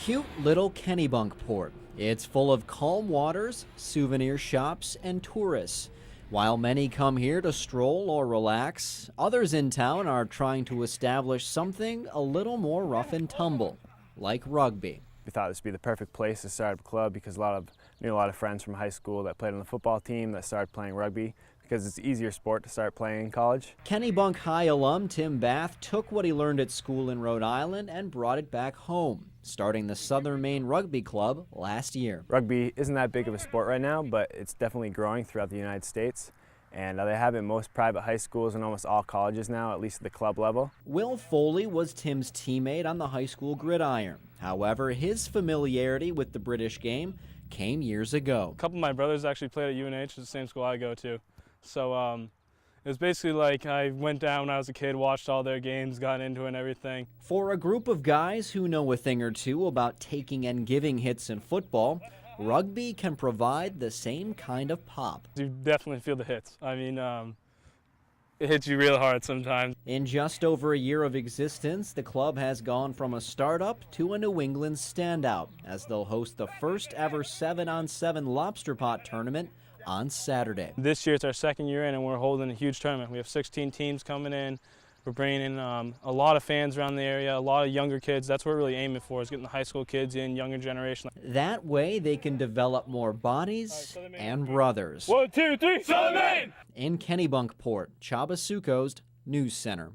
Cute little Kennebunkport. It's full of calm waters, souvenir shops, and tourists. While many come here to stroll or relax, others in town are trying to establish something a little more rough and tumble, like rugby. We thought this would be the perfect place to start a club because knew a lot of friends from high school that played on the football team that started playing rugby because it's an easier sport to start playing in college. Kennebunk High alum Tim Bath took what he learned at school in Rhode Island and brought it back home, starting the Southern Maine Rugby Club last year. Rugby isn't that big of a sport right now, but it's definitely growing throughout the United States. And they have it in most private high schools and almost all colleges now, at least at the club level. Will Foley was Tim's teammate on the high school gridiron. However, his familiarity with the British game came years ago. A couple of my brothers actually played at UNH, the same school I go to. So it was basically like I went down when I was a kid, watched all their games, got into it and everything. For a group of guys who know a thing or two about taking and giving hits in football, rugby can provide the same kind of pop. You definitely feel the hits. I mean, it hits you real hard sometimes. In just over a year of existence, the club has gone from a startup to a New England standout, as they'll host the first ever 7-on-7 lobster pot tournament on Saturday. This year it's our second year in and we're holding a huge tournament. We have 16 teams coming in. We're bringing in a lot of fans around the area, a lot of younger kids. That's what we're really aiming for, is getting the high school kids in, younger generation. That way they can develop more bodies and brothers. 1, 2, 3, Southern Maine! In Kennebunkport, Chaba Suko's News Center.